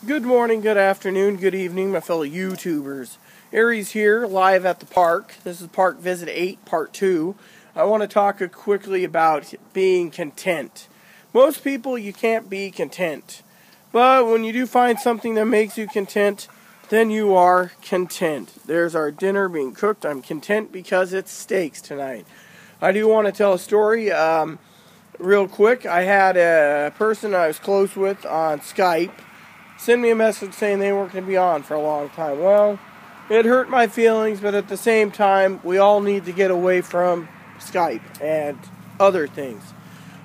Good morning, good afternoon, good evening, my fellow YouTubers. Aries here, live at the park. This is Park Visit 8, Part 2. I want to talk quickly about being content. Most people, you can't be content. But when you do find something that makes you content, then you are content. There's our dinner being cooked. I'm content because it's steaks tonight. I do want to tell a story real quick. I had a person I was close with on Skype send me a message saying they weren't going to be on for a long time. Well, it hurt my feelings, but at the same time, we all need to get away from Skype and other things.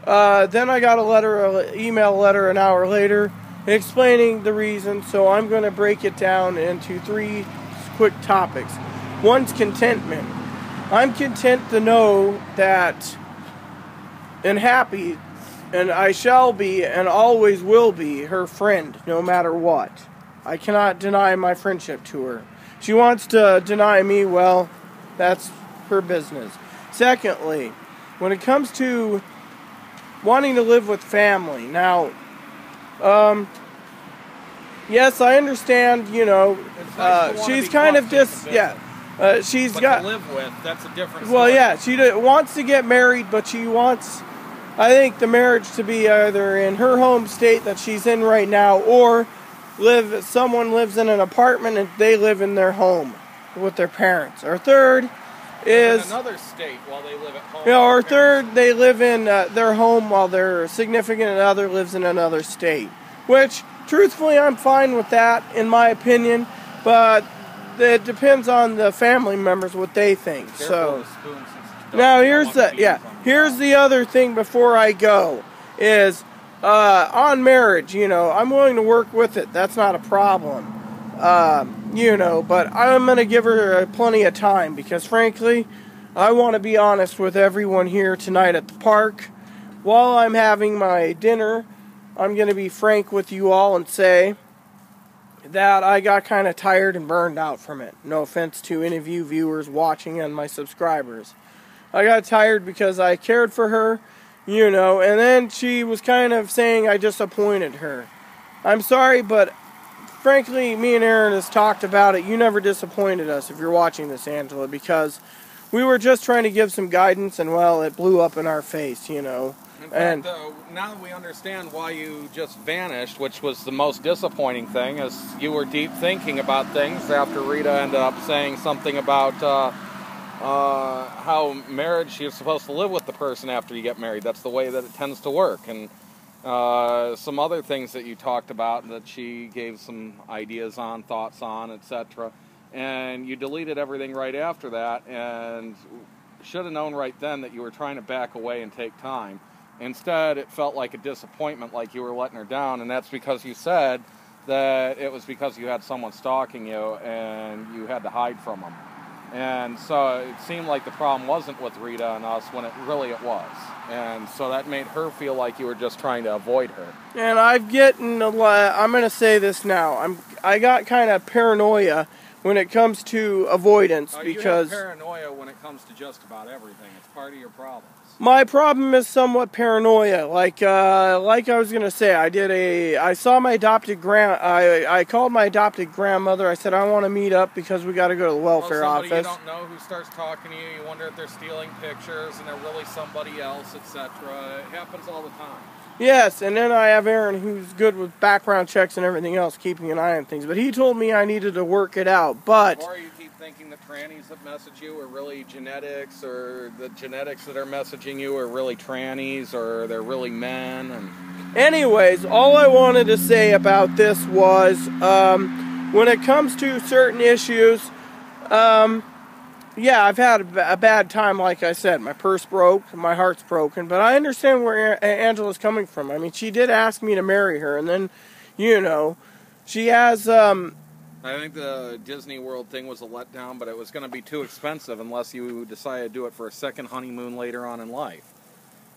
Then I got an email letter an hour later explaining the reason, so I'm going to break it down into 3 quick topics. One's contentment. I'm content to know that and happy, and I shall be and always will be her friend, no matter what. I cannot deny my friendship to her. She wants to deny me, well, that's her business. Secondly, when it comes to wanting to live with family, now, yes, I understand, she's kind of she's got to live with, that's a different story. Well, yeah, she wants to get married, but she wants, I think, the marriage to be either in her home state that she's in right now, or someone lives in an apartment and they live in their home with their parents. Or third is in another state while they live at home. Or third, they live in their home while their significant other lives in another state. Which, truthfully, I'm fine with that, in my opinion, but it depends on the family members what they think. So now here's the other thing before I go is on marriage. I'm willing to work with it. That's not a problem. But I'm gonna give her plenty of time because frankly, I want to be honest with everyone here tonight at the park. While I'm having my dinner, I'm gonna be frank with you all and say that I got kind of tired and burned out from it. No offense to any of you viewers watching and my subscribers. I got tired because I cared for her, and then she was kind of saying I disappointed her. I'm sorry, but frankly, me and Aaron has talked about it. You never disappointed us if you're watching this, Angela, because we were just trying to give some guidance, and well, it blew up in our face, In fact, now we understand why you just vanished, which was the most disappointing thing, is you were deep thinking about things after Rita ended up saying something about how marriage, you're supposed to live with the person after you get married. That's the way that it tends to work. And some other things that you talked about that she gave some ideas on, thoughts on, etc. And you deleted everything right after that, and should have known right then that you were trying to back away and take time. Instead, it felt like a disappointment, like you were letting her down, and that's because you said that it was because you had someone stalking you and you had to hide from them. And so it seemed like the problem wasn't with Rita and us when it was. And so that made her feel like you were just trying to avoid her. And I'm going to say this now. I got kind of paranoia when it comes to avoidance because you have paranoia when it comes to just about everything. It's part of your problems. My problem is somewhat paranoia. Like I was gonna say, I saw my adopted I called my adopted grandmother. I said I want to meet up because we got to go to the welfare office. You don't know who starts talking to you. You wonder if they're stealing pictures and they're really somebody else, etc. It happens all the time. Yes, and then I have Aaron, who's good with background checks and everything else, keeping an eye on things. But he told me I needed to work it out. But or you keep thinking the trannies that message you are really genetics, or the genetics that are messaging you are really trannies, or they're really men. And anyways, all I wanted to say about this was, when it comes to certain issues, yeah, I've had a bad time, like I said. My purse broke, my heart's broken, but I understand where Angela's coming from. I mean, she did ask me to marry her, and then, she has, I think the Disney World thing was a letdown, but it was going to be too expensive unless you decided to do it for a second honeymoon later on in life.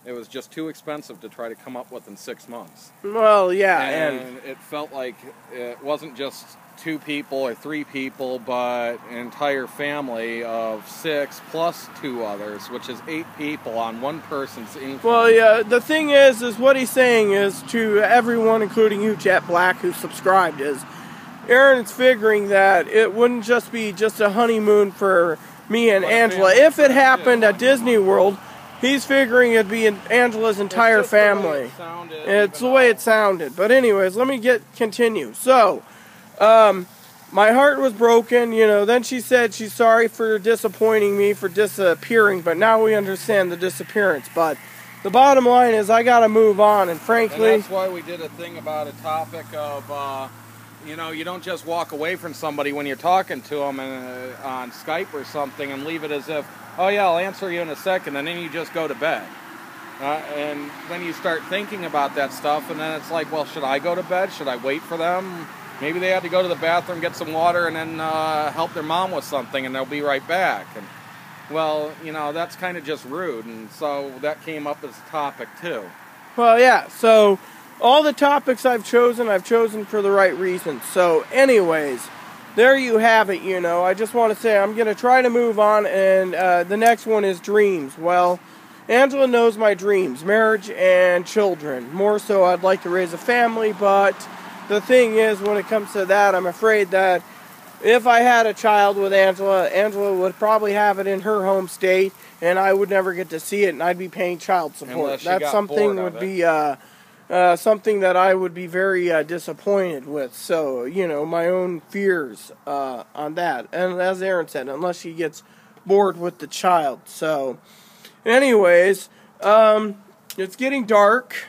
It was just too expensive to try to come up with in 6 months. Well, yeah, and it felt like it wasn't just 2 people or 3 people, but an entire family of 6 plus 2 others, which is 8 people on one person's income. Well, yeah, the thing is what he's saying is to everyone, including you, Jet Black, who subscribed, is Aaron's figuring that it wouldn't just be just a honeymoon for me and Angela. If it happened at Disney World, he's figuring it'd be Angela's entire family. It's the way it sounded. But anyways, let me continue. So, my heart was broken, then she said she's sorry for disappointing me, for disappearing, but now we understand the disappearance. But the bottom line is I gotta move on, and frankly... And that's why we did a thing about a topic of, you don't just walk away from somebody when you're talking to them on Skype or something and leave it as if, oh yeah, I'll answer you in a second, and then you just go to bed. And then you start thinking about that stuff, and then it's like, well, should I go to bed? Should I wait for them? Maybe they had to go to the bathroom, get some water, and then help their mom with something, and they'll be right back. And, well, that's kind of just rude, and so that came up as a topic, too. Well, yeah, so all the topics I've chosen for the right reasons. So, anyways, there you have it, I just want to say I'm going to try to move on, and the next one is dreams. Well, Angela knows my dreams, marriage and children. More so, I'd like to raise a family, but the thing is, when it comes to that, I'm afraid that if I had a child with Angela, Angela would probably have it in her home state, and I would never get to see it, and I'd be paying child support. That's something would be something that I would be very disappointed with. So, my own fears on that. And as Aaron said, unless she gets bored with the child. So, anyways, it's getting dark.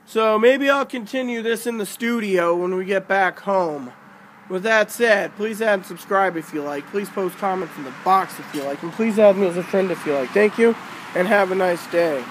So maybe I'll continue this in the studio when we get back home. With that said, please add and subscribe if you like. Please post comments in the box if you like. And please add me as a friend if you like. Thank you, and have a nice day.